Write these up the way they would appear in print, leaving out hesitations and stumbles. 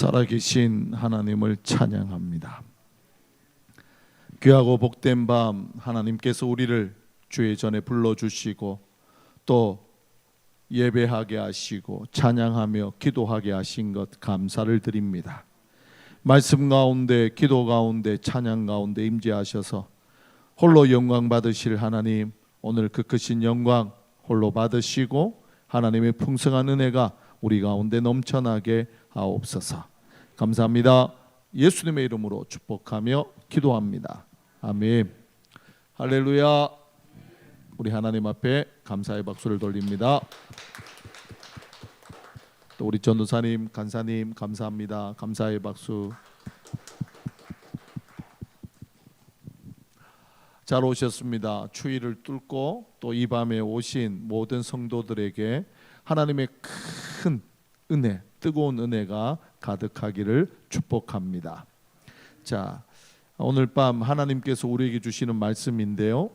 살아계신 하나님을 찬양합니다. 귀하고 복된 밤 하나님께서 우리를 주의 전에 불러주시고 또 예배하게 하시고 찬양하며 기도하게 하신 것 감사를 드립니다. 말씀 가운데, 기도 가운데, 찬양 가운데 임재하셔서 홀로 영광 받으실 하나님, 오늘 그 크신 영광 홀로 받으시고 하나님의 풍성한 은혜가 우리 가운데 넘쳐나게 하옵소서. 감사합니다. 예수님의 이름으로 축복하며 기도합니다. 아멘. 할렐루야. 우리 하나님 앞에 감사의 박수를 돌립니다. 또 우리 전도사님, 간사님 감사합니다. 감사의 박수. 잘 오셨습니다. 추위를 뚫고 또 이 밤에 오신 모든 성도들에게 하나님의 큰 은혜, 뜨거운 은혜가 가득하기를 축복합니다. 자, 오늘 밤 하나님께서 우리에게 주시는 말씀인데요,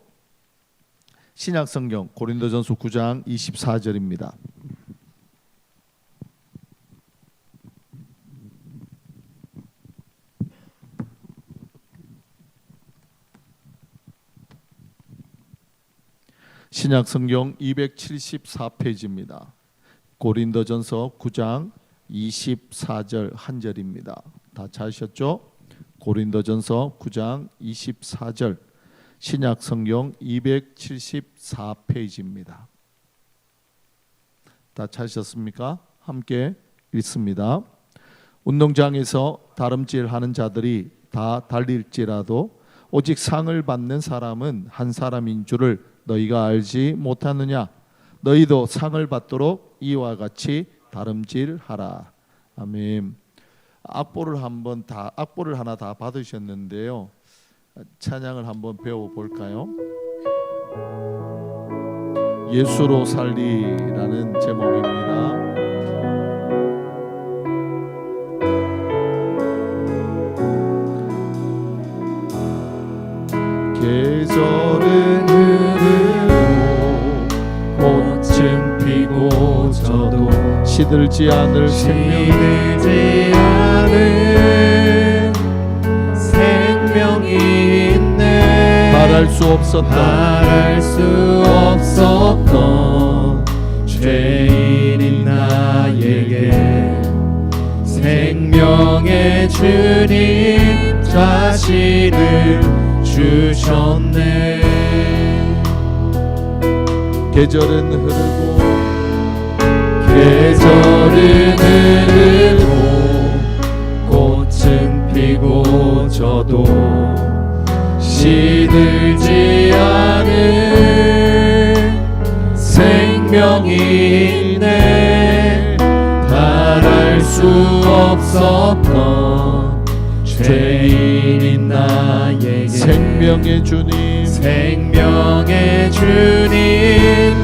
신약성경 고린도전서 9장 24절입니다. 신약성경 274페이지입니다. 고린도전서 9장 24절 한 절입니다. 다 찾으셨죠? 고린도전서 9장 24절 신약성경 274페이지입니다. 다 찾으셨습니까? 함께 읽습니다. 운동장에서 다름질하는 자들이 다 달릴지라도 오직 상을 받는 사람은 한 사람인 줄을 너희가 알지 못하느냐? 너희도 상을 받도록 이와 같이 다름질하라. 아멘. 악보를 하나 다 받으셨는데요, 찬양을 한번 배워 볼까요? 예수로 살리라는 제목입니다. 계절은 흐르고 꽃은 피고 저도 시들지 않을 생명이 있네. 말할 수 없었던 죄인인 나에게 생명의 주님 자신을 주셨네. 계절은 흐르고 꽃은 피고 저도 시들지 않은 생명이 있네. 바랄 수 없었던 죄인인 나에게 생명의 주님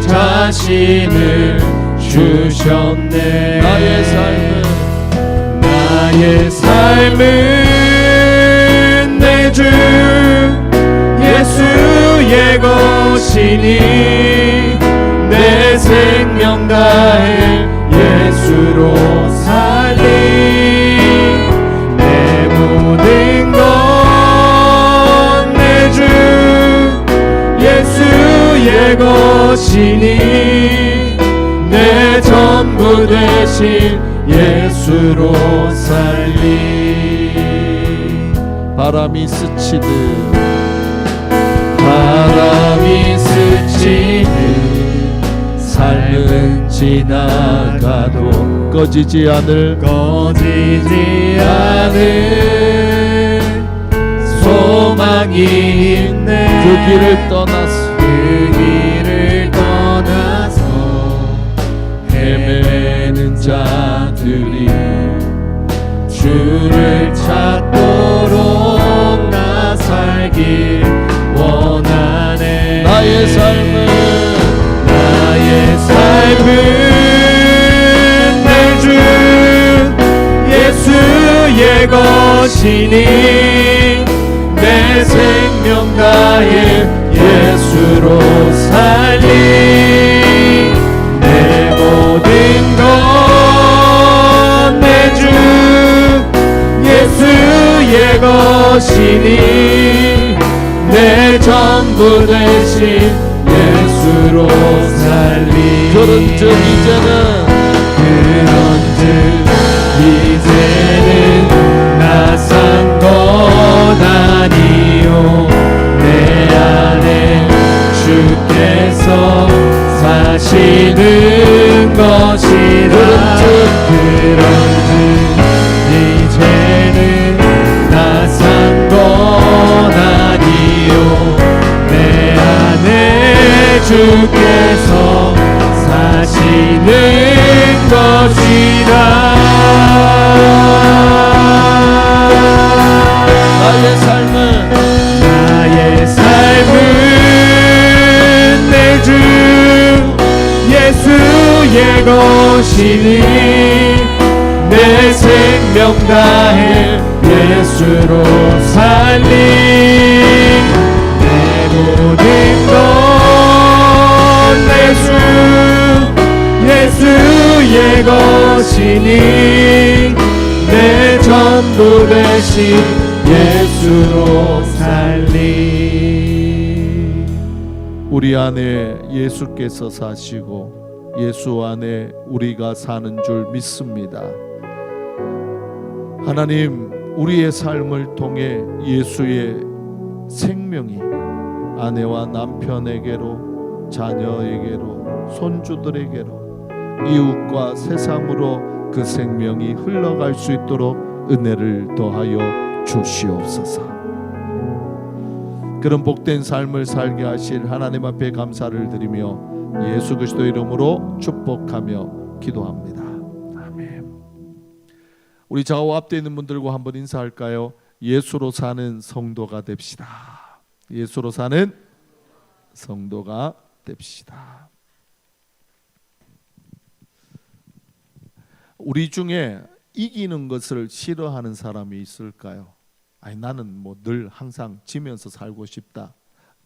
자신을 주셨네. 나의 삶은 내 주 예수의 것이니 내 생명 다해 예수로 살리. 내 모든 것 내 주 예수의 것이니 내 전부 되신 예수로 살리. 바람이 스치듯 삶은 지나가도 꺼지지 않을 소망이 있네. 그 길을 떠나서 헤매는 자들이 주를 찾도록 나 살길 원하네. 나의 삶은 내 주 예수의 것이니 내 생명 다해 예수로 살리. 내 모든 것 내 주 이것이니 내 전부 되신 예수로 살리. 그런즉 이제는 나 산 것 아니요 내 안에 주께서 사시는 것이라. 그런즉 이제는 나 산 것 아니요 내 안에 주께서 사시는 것이라. 나의 삶은 내 주 예수의 것이니 내 생명 다해 예수로 살리. 내 모든 것 내 주 예수의 것이니 내 전부 되신 예수로 살리. 우리 안에 예수께서 사시고 예수 안에 우리가 사는 줄 믿습니다. 하나님, 우리의 삶을 통해 예수의 생명이 아내와 남편에게로, 자녀에게로, 손주들에게로, 이웃과 세상으로 그 생명이 흘러갈 수 있도록 은혜를 더하여 주시옵소서. 그런 복된 삶을 살게 하실 하나님 앞에 감사를 드리며 예수 그리스도 이름으로 축복하며 기도합니다. 아멘. 우리 좌우 앞에 있는 분들과 한번 인사할까요? 예수로 사는 성도가 됩시다. 예수로 사는 성도가 됩시다. 우리 중에 이기는 것을 싫어하는 사람이 있을까요? 아니, 나는 뭐 늘 항상 지면서 살고 싶다.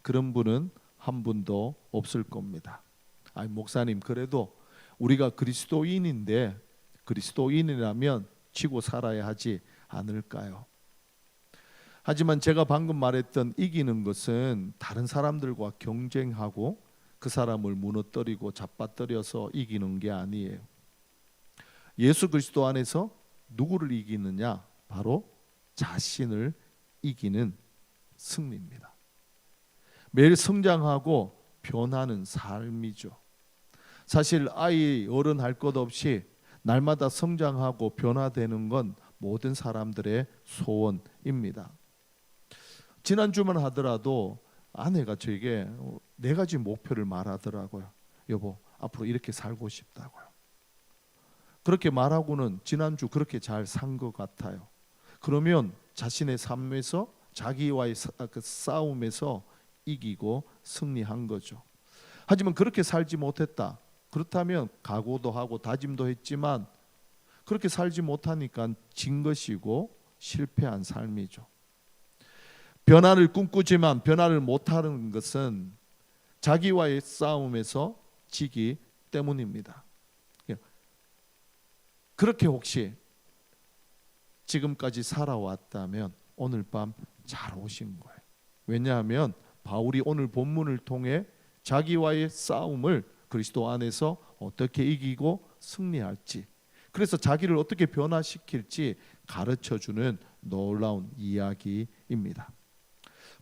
그런 분은 한 분도 없을 겁니다. 아니, 목사님, 그래도 우리가 그리스도인인데 그리스도인이라면 지고 살아야 하지 않을까요? 하지만 제가 방금 말했던 이기는 것은 다른 사람들과 경쟁하고 그 사람을 무너뜨리고 잡아뜨려서 이기는 게 아니에요. 예수 그리스도 안에서 누구를 이기느냐? 바로 자신을 이기는 승리입니다. 매일 성장하고 변하는 삶이죠. 사실 아이 어른 할 것 없이 날마다 성장하고 변화되는 건 모든 사람들의 소원입니다. 지난주만 하더라도 아내가 저에게 네 가지 목표를 말하더라고요. 여보, 앞으로 이렇게 살고 싶다고요. 그렇게 말하고는 지난주 그렇게 잘 산 것 같아요. 그러면 자신의 삶에서 자기와의 그 싸움에서 이기고 승리한 거죠. 하지만 그렇게 살지 못했다. 그렇다면 각오도 하고 다짐도 했지만 그렇게 살지 못하니까 진 것이고 실패한 삶이죠. 변화를 꿈꾸지만 변화를 못하는 것은 자기와의 싸움에서 지기 때문입니다. 그렇게 혹시 지금까지 살아왔다면 오늘 밤 잘 오신 거예요. 왜냐하면 바울이 오늘 본문을 통해 자기와의 싸움을 그리스도 안에서 어떻게 이기고 승리할지, 그래서 자기를 어떻게 변화시킬지 가르쳐주는 놀라운 이야기입니다.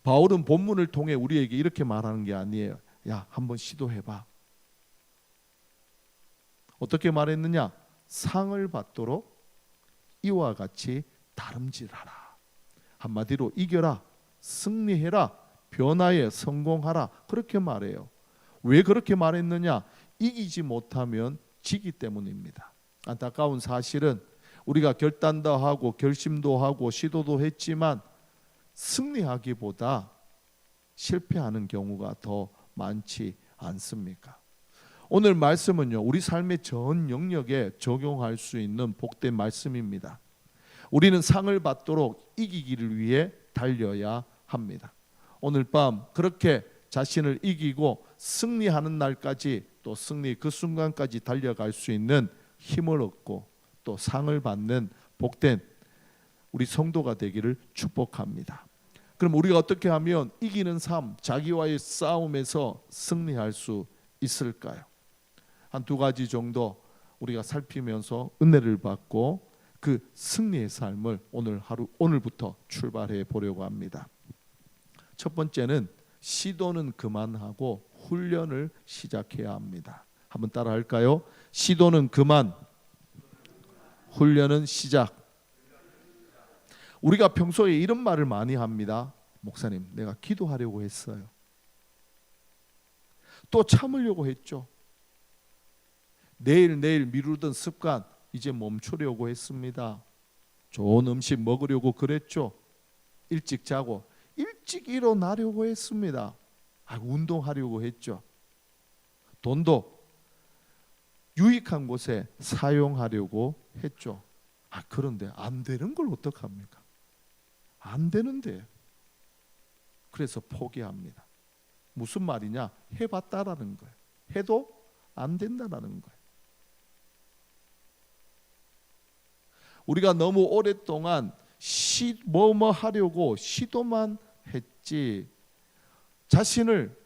바울은 본문을 통해 우리에게 이렇게 말하는 게 아니에요. 야, 한번 시도해봐. 어떻게 말했느냐? 상을 받도록 이와 같이 다름질하라. 한마디로 이겨라, 승리해라, 변화에 성공하라, 그렇게 말해요. 왜 그렇게 말했느냐? 이기지 못하면 지기 때문입니다. 안타까운 사실은 우리가 결단도 하고 결심도 하고 시도도 했지만 승리하기보다 실패하는 경우가 더 많지 않습니까? 오늘 말씀은요, 우리 삶의 전 영역에 적용할 수 있는 복된 말씀입니다. 우리는 상을 받도록 이기기를 위해 달려야 합니다. 오늘 밤 그렇게 자신을 이기고 승리하는 날까지, 또 승리 그 순간까지 달려갈 수 있는 힘을 얻고 또 상을 받는 복된 우리 성도가 되기를 축복합니다. 그럼 우리가 어떻게 하면 이기는 삶, 자기와의 싸움에서 승리할 수 있을까요? 한 두 가지 정도 우리가 살피면서 은혜를 받고 그 승리의 삶을 오늘부터 출발해 보려고 합니다. 첫 번째는 시도는 그만하고 훈련을 시작해야 합니다. 한번 따라 할까요? 시도는 그만, 훈련은 시작. 우리가 평소에 이런 말을 많이 합니다. 목사님, 내가 기도하려고 했어요. 또 참으려고 했죠. 내일 미루던 습관 이제 멈추려고 했습니다. 좋은 음식 먹으려고 그랬죠. 일찍 자고 일찍 일어나려고 했습니다. 운동하려고 했죠. 돈도 유익한 곳에 사용하려고 했죠. 그런데 안 되는 걸 어떡합니까? 안 되는데. 그래서 포기합니다. 무슨 말이냐? 해봤다라는 거예요. 해도 안 된다라는 거예요. 우리가 너무 오랫동안 뭐뭐 하려고 시도만 했지 자신을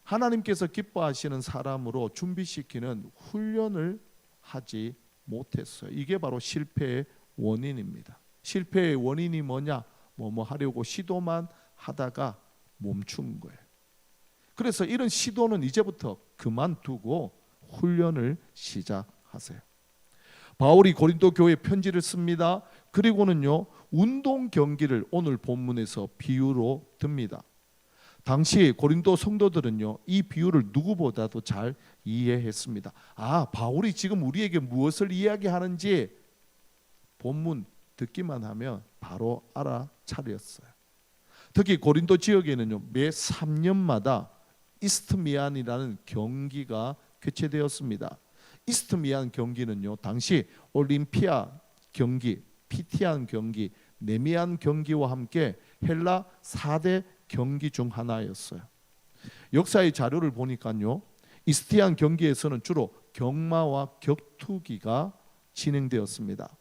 하나님께서 기뻐하시는 사람으로 준비시키는 훈련을 하지 못했어요. 이게 바로 실패의 원인입니다. 실패의 원인이 뭐냐? 뭐뭐 하려고 시도만 하다가 멈춘 거예요. 그래서 이런 시도는 이제부터 그만두고 훈련을 시작하세요. 바울이 고린도 교회에 편지를 씁니다. 그리고는요, 운동 경기를 오늘 본문에서 비유로 듭니다. 당시 고린도 성도들은요, 이 비유를 누구보다도 잘 이해했습니다. 바울이 지금 우리에게 무엇을 이야기하는지 본문 듣기만 하면 바로 알아차렸어요. 특히 고린도 지역에는요, 매 3년마다 이스트미안이라는 경기가 개최되었습니다. 이스트미안 경기는요, 당시 올림피아 경기, 피티안 경기, 네미안 경기와 함께 헬라 4대 경기 중 하나였어요. 역사의 자료를 보니까요, 이스티안 경기에서는 주로 경마와 격투기가 진행되었습니다.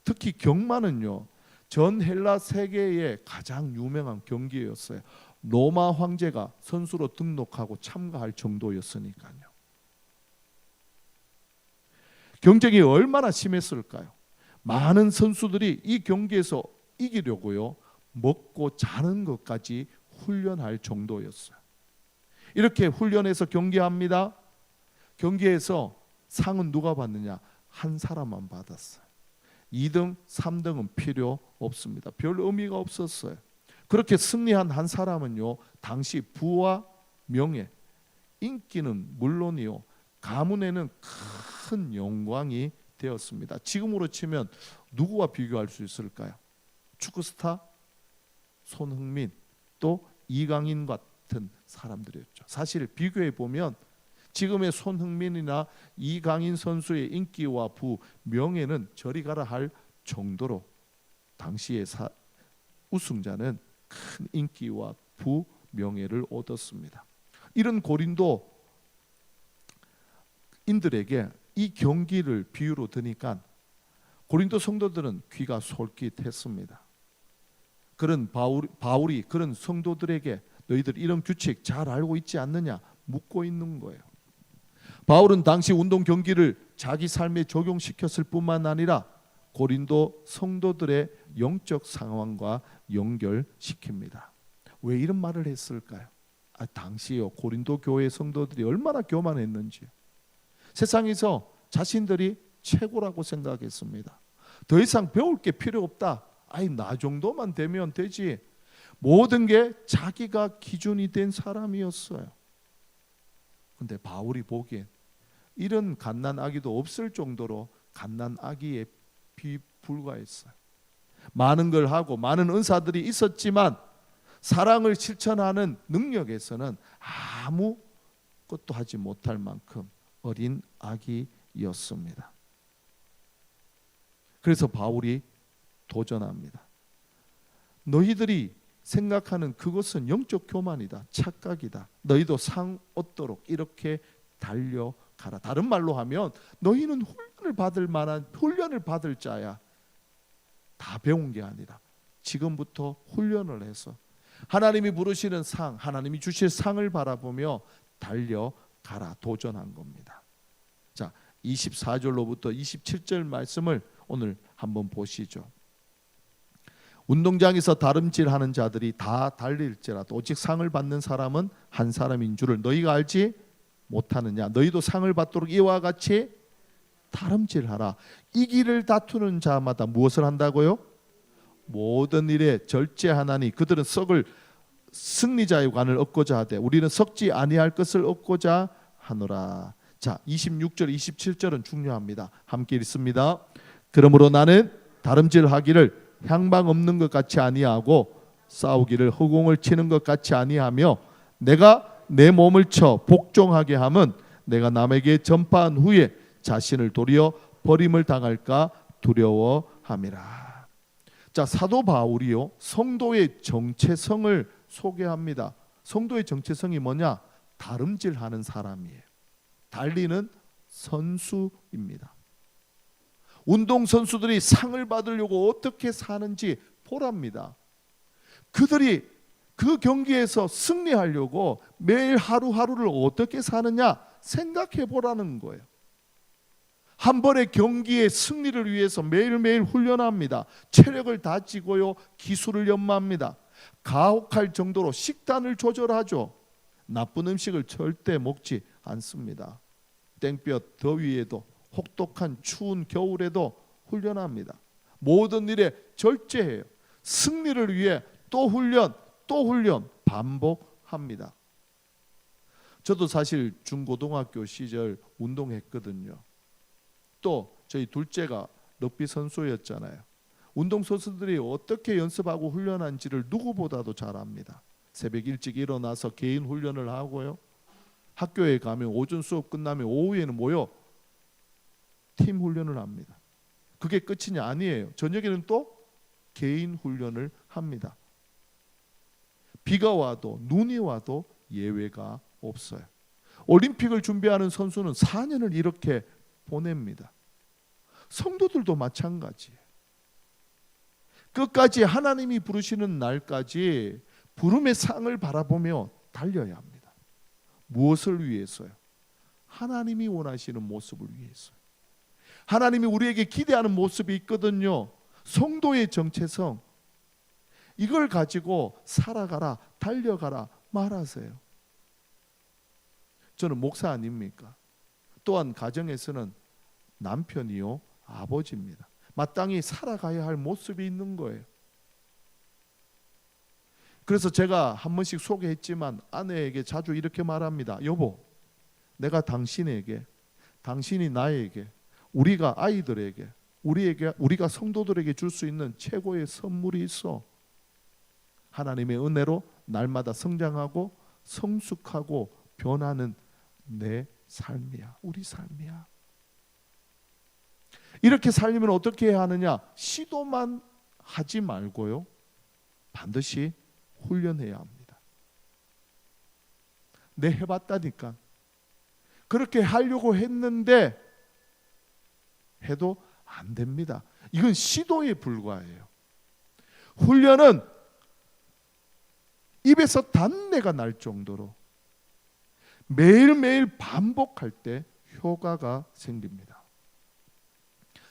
특히 경마는요, 전 헬라 세계의 가장 유명한 경기였어요. 로마 황제가 선수로 등록하고 참가할 정도였으니까요. 경쟁이 얼마나 심했을까요? 많은 선수들이 이 경기에서 이기려고요, 먹고 자는 것까지 훈련할 정도였어요. 이렇게 훈련해서 경기합니다. 경기에서 상은 누가 받느냐? 한 사람만 받았어요. 2등, 3등은 필요 없습니다. 별 의미가 없었어요. 그렇게 승리한 한 사람은요, 당시 부와 명예, 인기는 물론이요, 가문에는 큰 영광이 되었습니다. 지금으로 치면 누구와 비교할 수 있을까요? 축구 스타 손흥민, 또 이강인 같은 사람들이었죠. 사실 비교해 보면 지금의 손흥민이나 이강인 선수의 인기와 부, 명예는 저리 가라 할 정도로 당시의 우승자는 큰 인기와 부, 명예를 얻었습니다. 이런 고린도 인들에게 이 경기를 비유로 드니까 고린도 성도들은 귀가 솔깃했습니다. 그런 바울이 그런 성도들에게 너희들 이런 규칙 잘 알고 있지 않느냐 묻고 있는 거예요. 바울은 당시 운동 경기를 자기 삶에 적용시켰을 뿐만 아니라 고린도 성도들의 영적 상황과 연결시킵니다. 왜 이런 말을 했을까요? 당시요, 고린도 교회 성도들이 얼마나 교만했는지, 세상에서 자신들이 최고라고 생각했습니다. 더 이상 배울 게 필요 없다. 나 정도만 되면 되지. 모든 게 자기가 기준이 된 사람이었어요. 근데 바울이 보기엔 이런 갓난아기도 없을 정도로 갓난아기에 불과했어요. 많은 걸 하고 많은 은사들이 있었지만 사랑을 실천하는 능력에서는 아무것도 하지 못할 만큼 어린 아기였습니다. 그래서 바울이 도전합니다. 너희들이 생각하는 그것은 영적 교만이다, 착각이다. 너희도 상 얻도록 이렇게 달려가라. 다른 말로 하면 너희는 훈련을 받을 자야. 다 배운 게 아니라 지금부터 훈련을 해서 하나님이 부르시는 상, 하나님이 주실 상을 바라보며 달려가라, 도전한 겁니다. 자, 24절로부터 27절 말씀을 오늘 한번 보시죠. 운동장에서 다름질하는 자들이 다 달릴지라도 오직 상을 받는 사람은 한 사람인 줄을 너희가 알지 못하느냐. 너희도 상을 받도록 이와 같이 다름질하라. 이 길을 다투는 자마다 무엇을 한다고요? 모든 일에 절제하나니 그들은 썩을 승리자의 관을 얻고자 하되 우리는 썩지 아니할 것을 얻고자 하노라. 자, 26절 27절은 중요합니다. 함께 읽습니다. 그러므로 나는 다름질하기를 향방 없는 것 같이 아니하고 싸우기를 허공을 치는 것 같이 아니하며 내가 내 몸을 쳐 복종하게 함은 내가 남에게 전파한 후에 자신을 도리어 버림을 당할까 두려워함이라. 자, 사도 바울이요 성도의 정체성을 소개합니다. 성도의 정체성이 뭐냐? 다름질하는 사람이에요. 달리는 선수입니다. 운동선수들이 상을 받으려고 어떻게 사는지 보랍니다. 그들이 그 경기에서 승리하려고 매일 하루하루를 어떻게 사느냐 생각해 보라는 거예요. 한 번의 경기의 승리를 위해서 매일매일 훈련합니다. 체력을 다지고요, 기술을 연마합니다. 가혹할 정도로 식단을 조절하죠. 나쁜 음식을 절대 먹지 않습니다. 땡볕 더위에도 혹독한 추운 겨울에도 훈련합니다. 모든 일에 절제해요. 승리를 위해 또 훈련, 또 훈련 반복합니다. 저도 사실 중고등학교 시절 운동했거든요. 또 저희 둘째가 럭비 선수였잖아요. 운동선수들이 어떻게 연습하고 훈련한지를 누구보다도 잘 압니다. 새벽 일찍 일어나서 개인 훈련을 하고요. 학교에 가면 오전 수업 끝나면 오후에는 모여 팀 훈련을 합니다. 그게 끝이냐? 아니에요. 저녁에는 또 개인 훈련을 합니다. 비가 와도 눈이 와도 예외가 없어요. 올림픽을 준비하는 선수는 4년을 이렇게 보냅니다. 성도들도 마찬가지예요. 끝까지 하나님이 부르시는 날까지 부름의 상을 바라보며 달려야 합니다. 무엇을 위해서요? 하나님이 원하시는 모습을 위해서요. 하나님이 우리에게 기대하는 모습이 있거든요. 성도의 정체성, 이걸 가지고 살아가라, 달려가라 말하세요. 저는 목사 아닙니까? 또한 가정에서는 남편이요 아버지입니다. 마땅히 살아가야 할 모습이 있는 거예요. 그래서 제가 한 번씩 소개했지만 아내에게 자주 이렇게 말합니다. 여보, 내가 당신에게, 당신이 나에게, 우리가 아이들에게, 우리가 성도들에게 줄 수 있는 최고의 선물이 있어. 하나님의 은혜로 날마다 성장하고 성숙하고 변하는 내 삶이야. 우리 삶이야. 이렇게 살려면 어떻게 해야 하느냐? 시도만 하지 말고요, 반드시 훈련해야 합니다. 내 해봤다니까. 그렇게 하려고 했는데 해도 안 됩니다. 이건 시도에 불과해요. 훈련은 입에서 단내가 날 정도로 매일매일 반복할 때 효과가 생깁니다.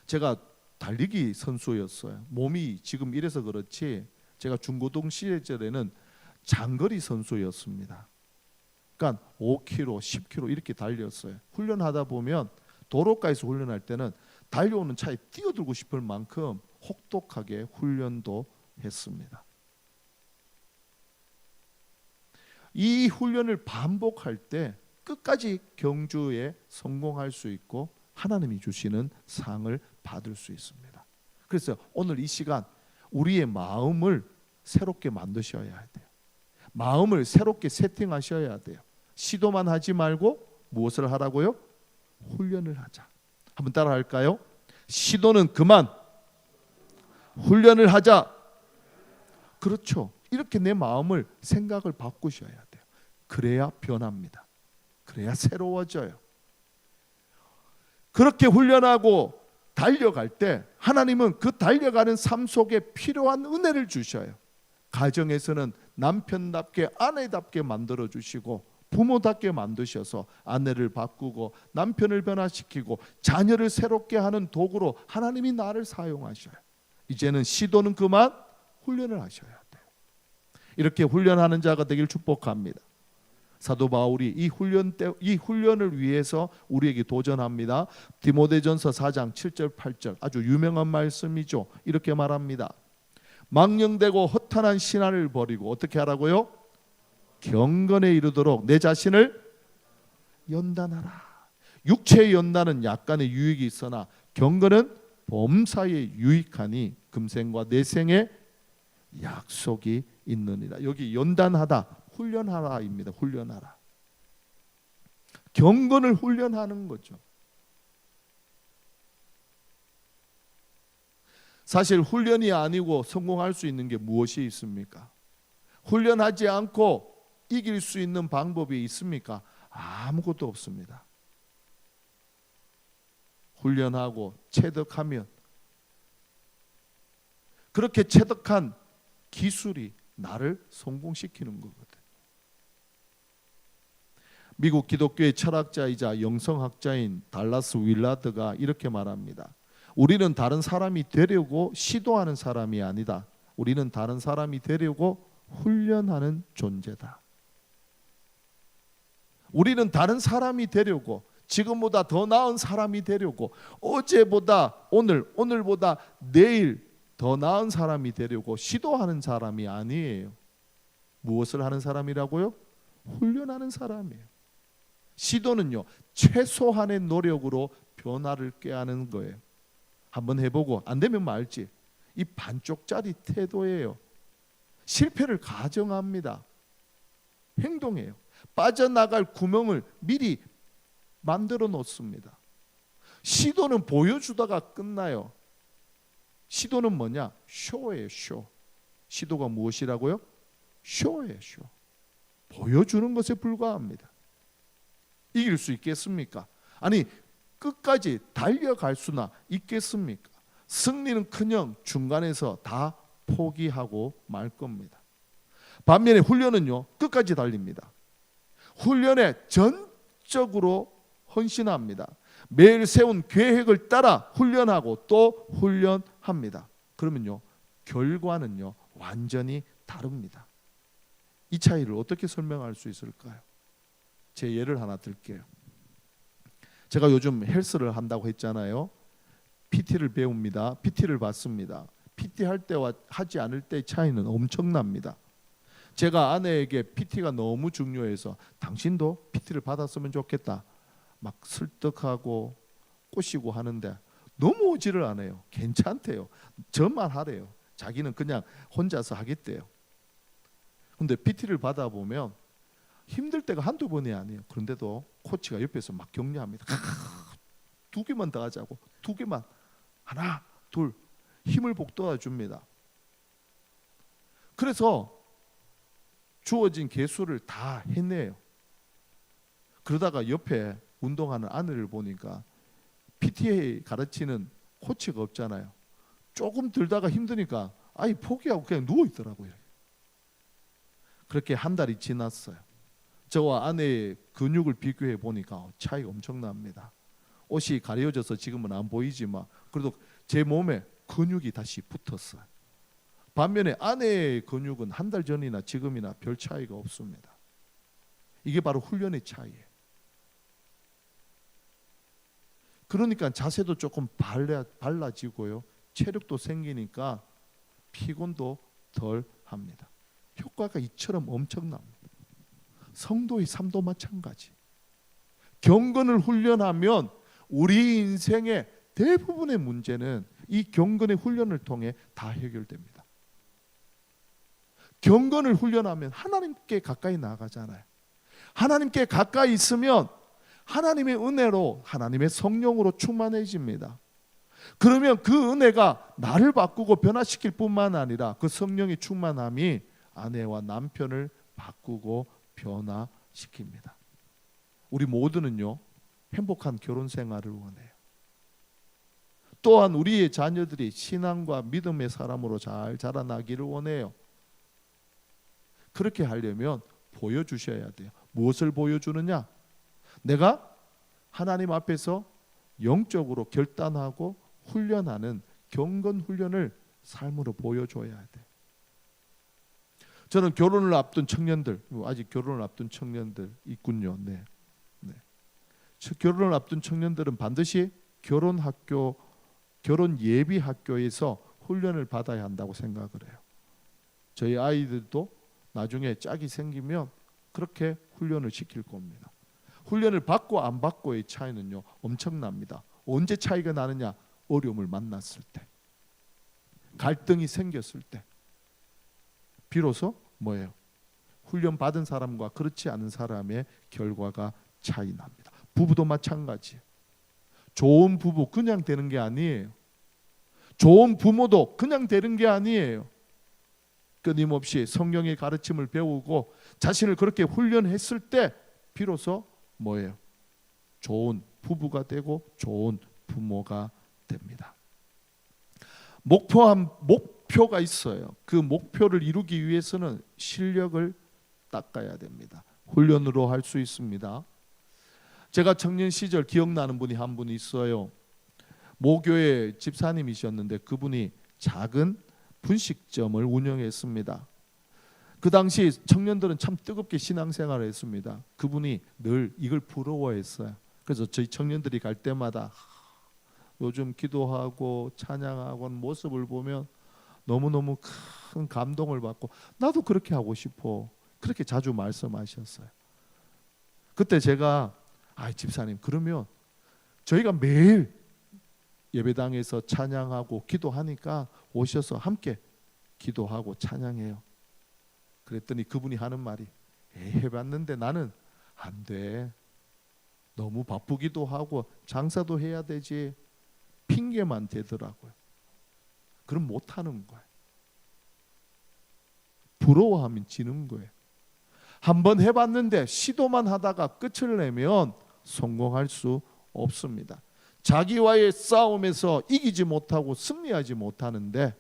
제가 달리기 선수였어요. 몸이 지금 이래서 그렇지 제가 중고등 시절에는 장거리 선수였습니다. 그러니까 5km, 10km 이렇게 달렸어요. 훈련하다 보면 도로가에서 훈련할 때는 달려오는 차에 뛰어들고 싶을 만큼 혹독하게 훈련도 했습니다. 이 훈련을 반복할 때 끝까지 경주에 성공할 수 있고 하나님이 주시는 상을 받을 수 있습니다. 그래서 오늘 이 시간 우리의 마음을 새롭게 만드셔야 돼요. 마음을 새롭게 세팅하셔야 돼요. 시도만 하지 말고 무엇을 하라고요? 훈련을 하자. 한번 따라 할까요? 시도는 그만, 훈련을 하자. 그렇죠. 이렇게 내 마음을, 생각을 바꾸셔야 돼요. 그래야 변합니다. 그래야 새로워져요. 그렇게 훈련하고 달려갈 때 하나님은 그 달려가는 삶 속에 필요한 은혜를 주셔요. 가정에서는 남편답게 아내답게 만들어 주시고 부모답게 만드셔서 아내를 바꾸고 남편을 변화시키고 자녀를 새롭게 하는 도구로 하나님이 나를 사용하셔요. 이제는 시도는 그만 훈련을 하셔야 돼요. 이렇게 훈련하는 자가 되길 축복합니다. 사도 바울이 이 훈련을 위해서 우리에게 도전합니다. 디모데전서 4장 7절 8절 아주 유명한 말씀이죠. 이렇게 말합니다. 망령되고 허탄한 신화를 버리고 어떻게 하라고요? 경건에 이르도록 내 자신을 연단하라. 육체의 연단은 약간의 유익이 있으나 경건은 범사에 유익하니 금생과 내생에 약속이 있느니라. 여기 연단하다, 훈련하라입니다. 훈련하라. 경건을 훈련하는 거죠. 사실 훈련이 아니고 성공할 수 있는 게 무엇이 있습니까? 훈련하지 않고 이길 수 있는 방법이 있습니까? 아무것도 없습니다. 훈련하고 체득하면 그렇게 체득한 기술이 나를 성공시키는 거거든. 미국 기독교의 철학자이자 영성학자인 달라스 윌라드가 이렇게 말합니다. 우리는 다른 사람이 되려고 시도하는 사람이 아니다. 우리는 다른 사람이 되려고 훈련하는 존재다. 우리는 다른 사람이 되려고, 지금보다 더 나은 사람이 되려고, 어제보다 오늘보다 내일 더 나은 사람이 되려고 시도하는 사람이 아니에요. 무엇을 하는 사람이라고요? 훈련하는 사람이에요. 시도는요, 최소한의 노력으로 변화를 꾀하는 거예요. 한번 해보고 안 되면 말지. 이 반쪽짜리 태도예요. 실패를 가정합니다. 행동해요. 빠져나갈 구멍을 미리 만들어 놓습니다. 시도는 보여주다가 끝나요. 시도는 뭐냐? 쇼예요. 쇼. 시도가 무엇이라고요? 쇼예요. 쇼. 보여주는 것에 불과합니다. 이길 수 있겠습니까? 아니, 끝까지 달려갈 수나 있겠습니까? 승리는커녕 중간에서 다 포기하고 말 겁니다. 반면에 훈련은요, 끝까지 달립니다. 훈련에 전적으로 헌신합니다. 매일 세운 계획을 따라 훈련하고 또 훈련합니다. 그러면요, 결과는요 완전히 다릅니다. 이 차이를 어떻게 설명할 수 있을까요? 제 예를 하나 들게요. 제가 요즘 헬스를 한다고 했잖아요. PT를 배웁니다. PT를 받습니다. PT 할 때와 하지 않을 때의 차이는 엄청납니다. 제가 아내에게 PT가 너무 중요해서 당신도 PT를 받았으면 좋겠다 막 설득하고 꼬시고 하는데 너무 오지를 않아요. 괜찮대요. 저만 하래요. 자기는 그냥 혼자서 하겠대요. 근데 PT를 받아보면 힘들 때가 한두 번이 아니에요. 그런데도 코치가 옆에서 막 격려합니다. 2개만 더 하자고. 2개만. 하나, 둘. 힘을 북돋아 줍니다. 그래서 주어진 개수를 다 해내요. 그러다가 옆에 운동하는 아내를 보니까 PTA 가르치는 코치가 없잖아요. 조금 들다가 힘드니까 아예 포기하고 그냥 누워있더라고요. 그렇게 한 달이 지났어요. 저와 아내의 근육을 비교해 보니까 차이가 엄청납니다. 옷이 가려져서 지금은 안 보이지만 그래도 제 몸에 근육이 다시 붙었어요. 반면에 아내의 근육은 한 달 전이나 지금이나 별 차이가 없습니다. 이게 바로 훈련의 차이예요. 그러니까 자세도 조금 발라지고요. 체력도 생기니까 피곤도 덜 합니다. 효과가 이처럼 엄청납니다. 성도의 삶도 마찬가지. 경건을 훈련하면 우리 인생의 대부분의 문제는 이 경건의 훈련을 통해 다 해결됩니다. 경건을 훈련하면 하나님께 가까이 나아가잖아요. 하나님께 가까이 있으면 하나님의 은혜로 하나님의 성령으로 충만해집니다. 그러면 그 은혜가 나를 바꾸고 변화시킬 뿐만 아니라 그 성령의 충만함이 아내와 남편을 바꾸고 변화시킵니다. 우리 모두는요 행복한 결혼 생활을 원해요. 또한 우리의 자녀들이 신앙과 믿음의 사람으로 잘 자라나기를 원해요. 그렇게 하려면 보여주셔야 돼요. 무엇을 보여주느냐? 내가 하나님 앞에서 영적으로 결단하고 훈련하는 경건 훈련을 삶으로 보여줘야 돼. 저는 결혼을 앞둔 청년들, 아직 결혼을 앞둔 청년들 있군요. 네. 결혼을 앞둔 청년들은 반드시 결혼 예비 학교에서 훈련을 받아야 한다고 생각을 해요. 저희 아이들도 나중에 짝이 생기면 그렇게 훈련을 시킬 겁니다. 훈련을 받고 안 받고의 차이는요 엄청납니다. 언제 차이가 나느냐? 어려움을 만났을 때, 갈등이 생겼을 때 비로소 뭐예요? 훈련 받은 사람과 그렇지 않은 사람의 결과가 차이 납니다. 부부도 마찬가지예요. 좋은 부부 그냥 되는 게 아니에요. 좋은 부모도 그냥 되는 게 아니에요. 끊임없이 성령의 가르침을 배우고 자신을 그렇게 훈련했을 때 비로소 뭐예요? 좋은 부부가 되고 좋은 부모가 됩니다. 목표가 있어요. 그 목표를 이루기 위해서는 실력을 닦아야 됩니다. 훈련으로 할 수 있습니다. 제가 청년 시절 기억나는 분이 한 분 있어요. 모교회 집사님이셨는데 그분이 작은 분식점을 운영했습니다. 그 당시 청년들은 참 뜨겁게 신앙생활을 했습니다. 그분이 늘 이걸 부러워했어요. 그래서 저희 청년들이 갈 때마다 요즘 기도하고 찬양하고 하는 모습을 보면 너무너무 큰 감동을 받고 나도 그렇게 하고 싶어. 그렇게 자주 말씀하셨어요. 그때 제가 집사님 그러면 저희가 매일 예배당에서 찬양하고 기도하니까 오셔서 함께 기도하고 찬양해요. 그랬더니 그분이 하는 말이 해봤는데 나는 안 돼. 너무 바쁘기도 하고 장사도 해야 되지. 핑계만 대더라고요. 그럼 못하는 거예요. 부러워하면 지는 거예요. 한번 해봤는데 시도만 하다가 끝을 내면 성공할 수 없습니다. 자기와의 싸움에서 이기지 못하고 승리하지 못하는데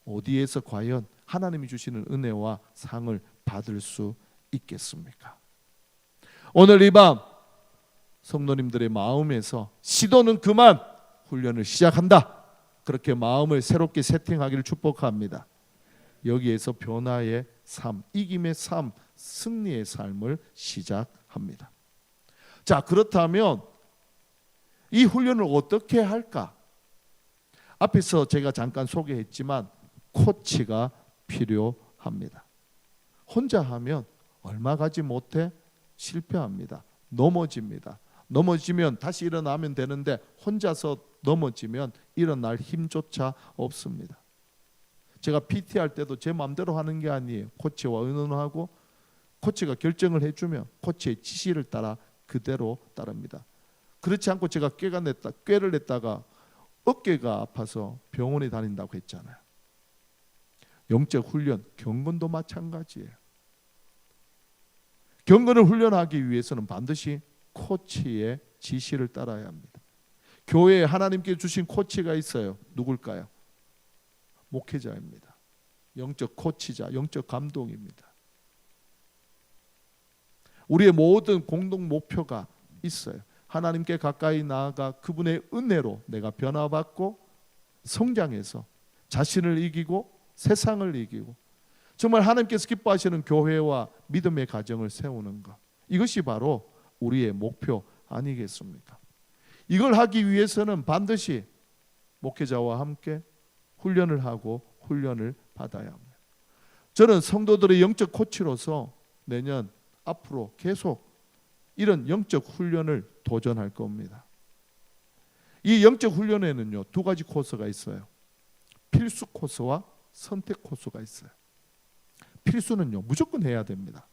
어디에서 과연 하나님이 주시는 은혜와 상을 받을 수 있겠습니까? 오늘 이 밤 성도님들의 마음에서 시도는 그만, 훈련을 시작한다. 그렇게 마음을 새롭게 세팅하기를 축복합니다. 여기에서 변화의 삶, 이김의 삶, 승리의 삶을 시작합니다. 자, 그렇다면 이 훈련을 어떻게 할까? 앞에서 제가 잠깐 소개했지만 코치가 필요합니다. 혼자 하면 얼마 가지 못해 실패합니다. 넘어집니다. 넘어지면 다시 일어나면 되는데 혼자서 넘어지면 일어날 힘조차 없습니다. 제가 PT 할 때도 제 마음대로 하는 게 아니에요. 코치와 의논하고 코치가 결정을 해주면 코치의 지시를 따라 그대로 따릅니다. 그렇지 않고 제가 꾀를 냈다가 어깨가 아파서 병원에 다닌다고 했잖아요. 영적 훈련, 경건도 마찬가지예요. 경건을 훈련하기 위해서는 반드시 코치의 지시를 따라야 합니다. 교회에 하나님께 주신 코치가 있어요. 누굴까요? 목회자입니다. 영적 코치자, 영적 감독입니다. 우리의 모든 공동 목표가 있어요. 하나님께 가까이 나아가 그분의 은혜로 내가 변화받고 성장해서 자신을 이기고 세상을 이기고 정말 하나님께서 기뻐하시는 교회와 믿음의 가정을 세우는 것, 이것이 바로 우리의 목표 아니겠습니까? 이걸 하기 위해서는 반드시 목회자와 함께 훈련을 하고 훈련을 받아야 합니다. 저는 성도들의 영적 코치로서 내년 앞으로 계속 이런 영적 훈련을 도전할 겁니다. 이 영적 훈련에는요, 두 가지 코스가 있어요. 필수 코스와 선택 코스가 있어요. 필수는요, 무조건 해야 됩니다.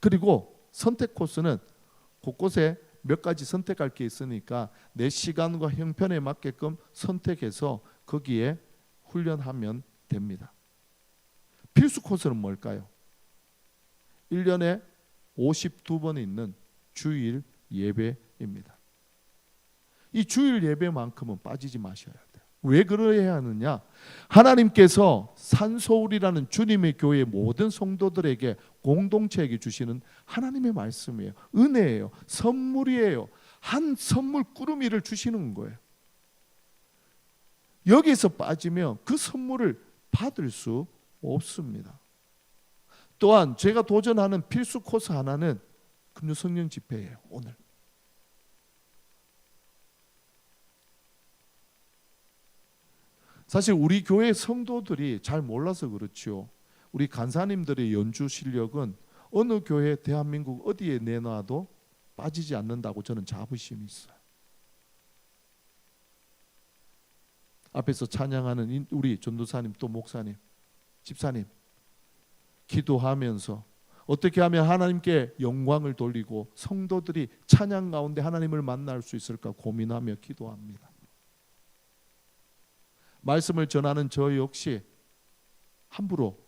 그리고 선택 코스는 곳곳에 몇 가지 선택할 게 있으니까 내 시간과 형편에 맞게끔 선택해서 거기에 훈련하면 됩니다. 필수 코스는 뭘까요? 1년에 52번 있는 주일 예배입니다. 이 주일 예배만큼은 빠지지 마셔야 돼요. 왜 그러해야 하느냐? 하나님께서 산소울이라는 주님의 교회 모든 성도들에게 공동체에게 주시는 하나님의 말씀이에요. 은혜예요. 선물이에요. 한 선물 꾸러미를 주시는 거예요. 여기서 빠지면 그 선물을 받을 수 없습니다. 또한 제가 도전하는 필수 코스 하나는 금요 성령 집회예요. 오늘 사실 우리 교회 성도들이 잘 몰라서 그렇죠. 우리 간사님들의 연주 실력은 어느 교회 대한민국 어디에 내놔도 빠지지 않는다고 저는 자부심이 있어요. 앞에서 찬양하는 우리 전도사님 또 목사님, 집사님 기도하면서 어떻게 하면 하나님께 영광을 돌리고 성도들이 찬양 가운데 하나님을 만날 수 있을까 고민하며 기도합니다. 말씀을 전하는 저 역시 함부로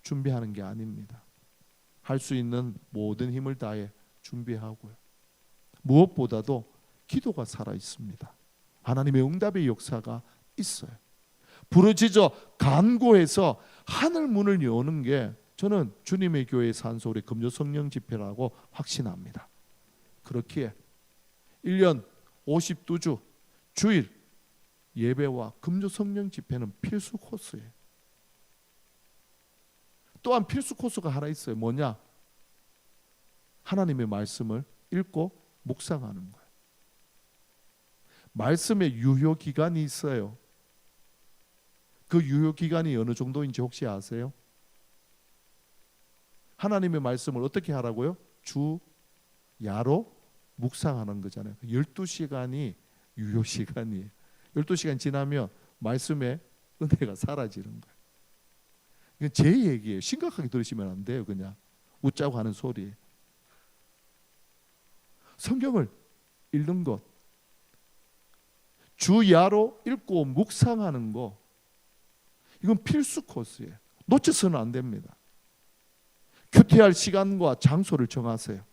준비하는 게 아닙니다. 할 수 있는 모든 힘을 다해 준비하고요. 무엇보다도 기도가 살아 있습니다. 하나님의 응답의 역사가 있어요. 부르짖어 간구해서 하늘 문을 여는 게 저는 주님의 교회 산소울의 금요 성령 집회라고 확신합니다. 그렇기에 1년 52주 주일 예배와 금요 성령 집회는 필수 코스예요. 또한 필수 코스가 하나 있어요. 뭐냐? 하나님의 말씀을 읽고 묵상하는 거예요. 말씀의 유효 기간이 있어요. 그 유효 기간이 어느 정도인지 혹시 아세요? 하나님의 말씀을 어떻게 하라고요? 주 야로 묵상하는 거잖아요. 12시간이 유효 시간이에요. 12시간 지나면 말씀의 은혜가 사라지는 거예요. 이건 제 얘기예요. 심각하게 들으시면 안 돼요. 그냥 웃자고 하는 소리. 성경을 읽는 것, 주야로 읽고 묵상하는 거, 이건 필수 코스예요. 놓쳐서는 안 됩니다. 큐티할 시간과 장소를 정하세요.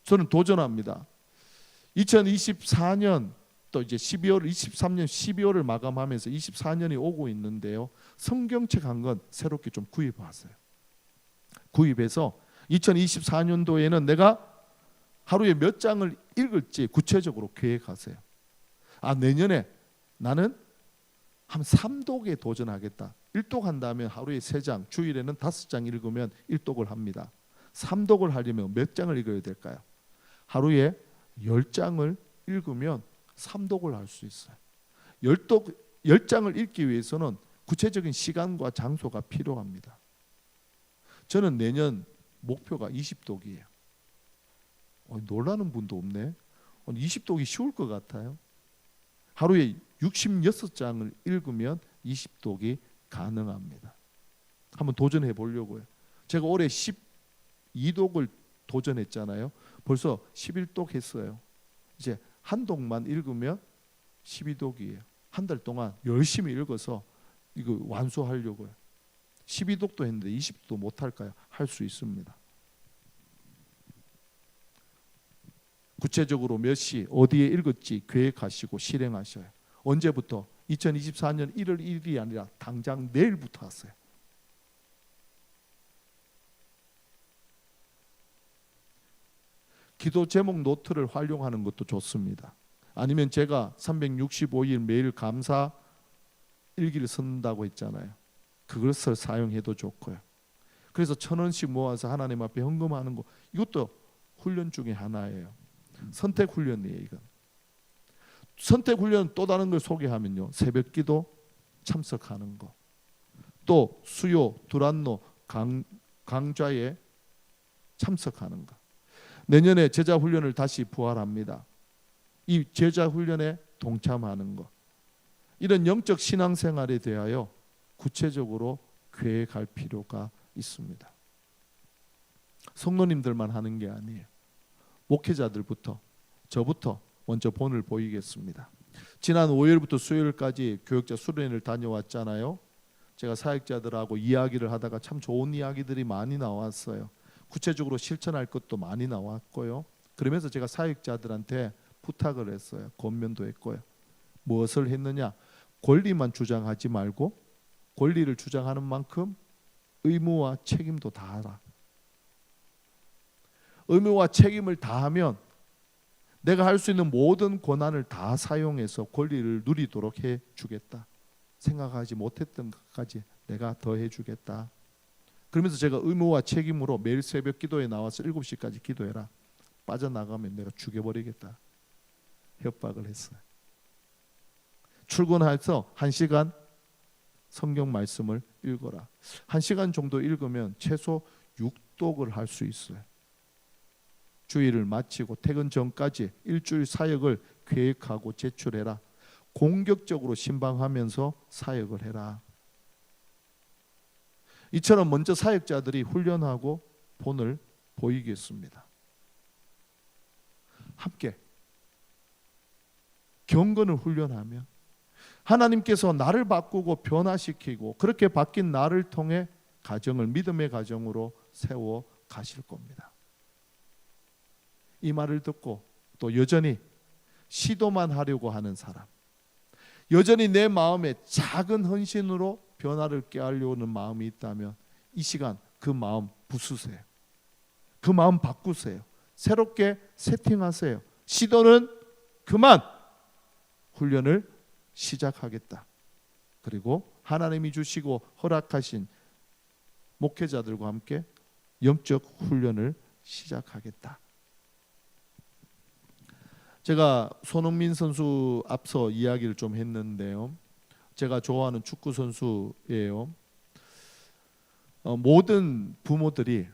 저는 도전합니다. 2024년 또 이제 23년 12월을 마감하면서 24년이 오고 있는데요. 성경책 한 권 새롭게 좀 구입하세요. 구입해서 2024년도에는 내가 하루에 몇 장을 읽을지 구체적으로 계획하세요. 내년에 나는 한 3독에 도전하겠다. 1독 한다면 하루에 3장, 주일에는 5장 읽으면 1독을 합니다. 3독을 하려면 몇 장을 읽어야 될까요? 하루에 10장을 읽으면 3독을 할 수 있어요. 10장을 읽기 위해서는 구체적인 시간과 장소가 필요합니다. 저는 내년 목표가 20독이에요. 놀라는 분도 없네. 20독이 쉬울 것 같아요. 하루에 66장을 읽으면 20독이 가능합니다. 한번 도전해 보려고요. 제가 올해 12독을 도전했잖아요. 벌써 11독 했어요. 이제 한 독만 읽으면 12독이에요. 한 달 동안 열심히 읽어서 이거 완수하려고요. 12독도 했는데 20독도 못할까요? 할 수 있습니다. 구체적으로 몇 시 어디에 읽을지 계획하시고 실행하셔요. 언제부터? 2024년 1월 1일이 아니라 당장 내일부터 하세요. 기도 제목 노트를 활용하는 것도 좋습니다. 아니면 제가 365일 매일 감사 일기를 쓴다고 했잖아요. 그것을 사용해도 좋고요. 그래서 1,000원씩 모아서 하나님 앞에 헌금하는 거, 이것도 훈련 중에 하나예요. 선택 훈련이에요. 이건 선택 훈련 또 다른 걸 소개하면요, 새벽 기도 참석하는 거, 또 수요 두란노 강좌에 참석하는 거. 내년에 제자 훈련을 다시 부활합니다. 이 제자 훈련에 동참하는 것, 이런 영적 신앙생활에 대하여 구체적으로 계획할 필요가 있습니다. 성도님들만 하는 게 아니에요. 목회자들부터, 저부터 먼저 본을 보이겠습니다. 지난 5일부터 수요일까지 교역자 수련회를 다녀왔잖아요. 제가 사역자들하고 이야기를 하다가 참 좋은 이야기들이 많이 나왔어요. 구체적으로 실천할 것도 많이 나왔고요. 그러면서 제가 사역자들한테 부탁을 했어요. 권면도 했고요. 무엇을 했느냐? 권리만 주장하지 말고 권리를 주장하는 만큼 의무와 책임도 다하라. 의무와 책임을 다하면 내가 할 수 있는 모든 권한을 다 사용해서 권리를 누리도록 해주겠다. 생각하지 못했던 것까지 내가 더 해주겠다. 그러면서 제가 의무와 책임으로 매일 새벽 기도에 나와서 7시까지 기도해라. 빠져나가면 내가 죽여버리겠다. 협박을 했어요. 출근해서 1시간 성경 말씀을 읽어라. 1시간 정도 읽으면 최소 6독을 할 수 있어요. 주일을 마치고 퇴근 전까지 일주일 사역을 계획하고 제출해라. 공격적으로 신방하면서 사역을 해라. 이처럼 먼저 사역자들이 훈련하고 본을 보이겠습니다. 함께 경건을 훈련하면 하나님께서 나를 바꾸고 변화시키고 그렇게 바뀐 나를 통해 가정을 믿음의 가정으로 세워 가실 겁니다. 이 말을 듣고 또 여전히 시도만 하려고 하는 사람, 여전히 내 마음에 작은 헌신으로 변화를 꾀하려는 마음이 있다면 이 시간 그 마음 부수세요. 그 마음 바꾸세요. 새롭게 세팅하세요. 시도는 그만. 훈련을 시작하겠다. 그리고 하나님이 주시고 허락하신 목회자들과 함께 영적 훈련을 시작하겠다. 제가 손흥민 선수 앞서 이야기를 좀 했는데요. 제가 좋아하는 축구 선수예요. 모든 부모들이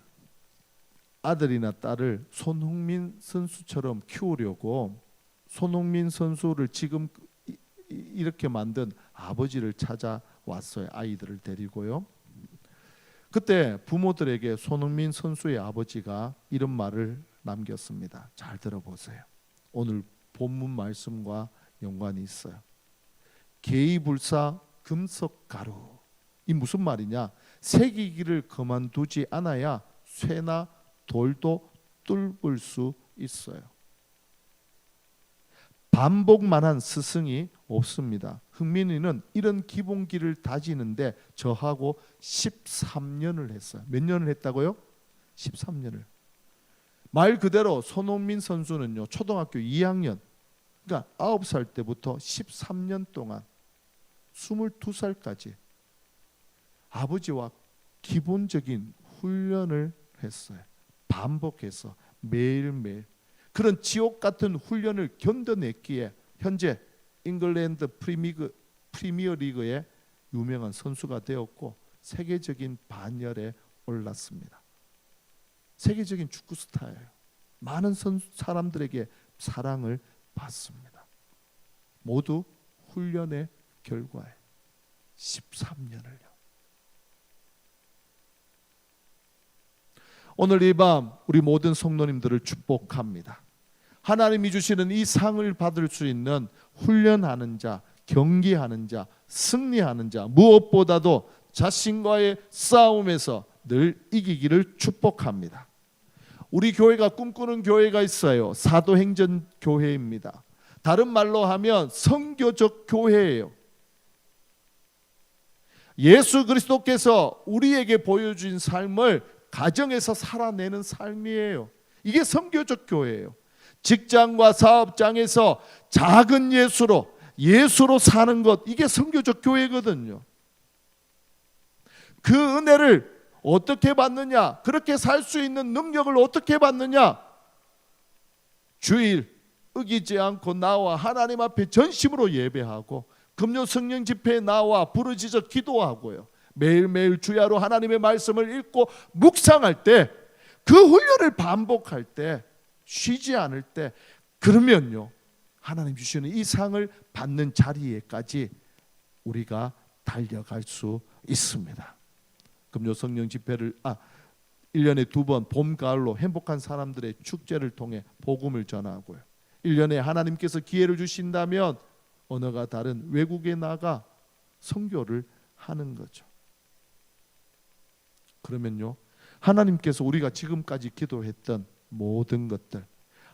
아들이나 딸을 손흥민 선수처럼 키우려고 손흥민 선수를 지금 이렇게 만든 아버지를 찾아왔어요. 아이들을 데리고요. 그때 부모들에게 손흥민 선수의 아버지가 이런 말을 남겼습니다. 잘 들어보세요. 오늘 본문 말씀과 연관이 있어요. 계이불사 금석가루. 이 무슨 말이냐? 새기기를 그만두지 않아야 쇠나 돌도 뚫을 수 있어요. 반복만한 스승이 없습니다. 흥민이는 이런 기본기를 다지는데 저하고 13년을 했어요. 몇 년을 했다고요? 13년을. 말 그대로 손흥민 선수는요, 초등학교 2학년, 그러니까 9살 때부터 13년 동안 22살까지 아버지와 기본적인 훈련을 했어요. 반복해서 매일매일 그런 지옥 같은 훈련을 견뎌냈기에 현재 잉글랜드 프리미어 리그의 유명한 선수가 되었고 세계적인 반열에 올랐습니다. 세계적인 축구 스타예요. 많은 사람들에게 사랑을 받습니다. 모두 훈련의 결과에 13년을요. 오늘 이 밤 우리 모든 성도님들을 축복합니다. 하나님이 주시는 이 상을 받을 수 있는 훈련하는 자, 경기하는 자, 승리하는 자, 무엇보다도 자신과의 싸움에서 늘 이기기를 축복합니다. 우리 교회가 꿈꾸는 교회가 있어요. 사도행전 교회입니다. 다른 말로 하면 선교적 교회예요. 예수 그리스도께서 우리에게 보여준 삶을 가정에서 살아내는 삶이에요. 이게 선교적 교회예요. 직장과 사업장에서 작은 예수로 사는 것, 이게 선교적 교회거든요. 그 은혜를 어떻게 받느냐? 그렇게 살 수 있는 능력을 어떻게 받느냐? 주일 어기지 않고 나와 하나님 앞에 전심으로 예배하고 금요 성령 집회에 나와 부르짖어 기도하고요. 매일매일 주야로 하나님의 말씀을 읽고 묵상할 때, 그 훈련을 반복할 때, 쉬지 않을 때, 그러면요 하나님 주시는 이 상을 받는 자리에까지 우리가 달려갈 수 있습니다. 금요 성령 집회를 1년에 2번 봄, 가을로 행복한 사람들의 축제를 통해 복음을 전하고요. 1년에 하나님께서 기회를 주신다면 언어가 다른 외국에 나가 선교를 하는 거죠. 그러면요 하나님께서 우리가 지금까지 기도했던 모든 것들,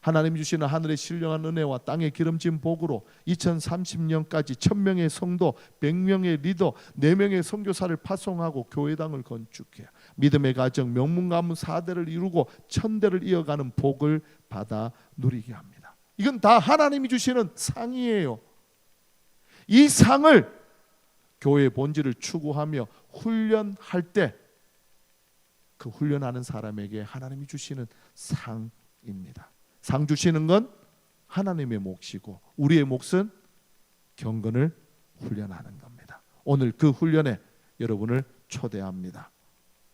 하나님 주시는 하늘의 신령한 은혜와 땅의 기름진 복으로 2030년까지 1000명의 성도, 100명의 리더, 4명의 선교사를 파송하고 교회당을 건축해 믿음의 가정, 명문 가문 4대를 이루고 1000대를 이어가는 복을 받아 누리게 합니다. 이건 다 하나님이 주시는 상이에요. 이 상을 교회의 본질을 추구하며 훈련할 때 그 훈련하는 사람에게 하나님이 주시는 상입니다. 상 주시는 건 하나님의 몫이고 우리의 몫은 경건을 훈련하는 겁니다. 오늘 그 훈련에 여러분을 초대합니다.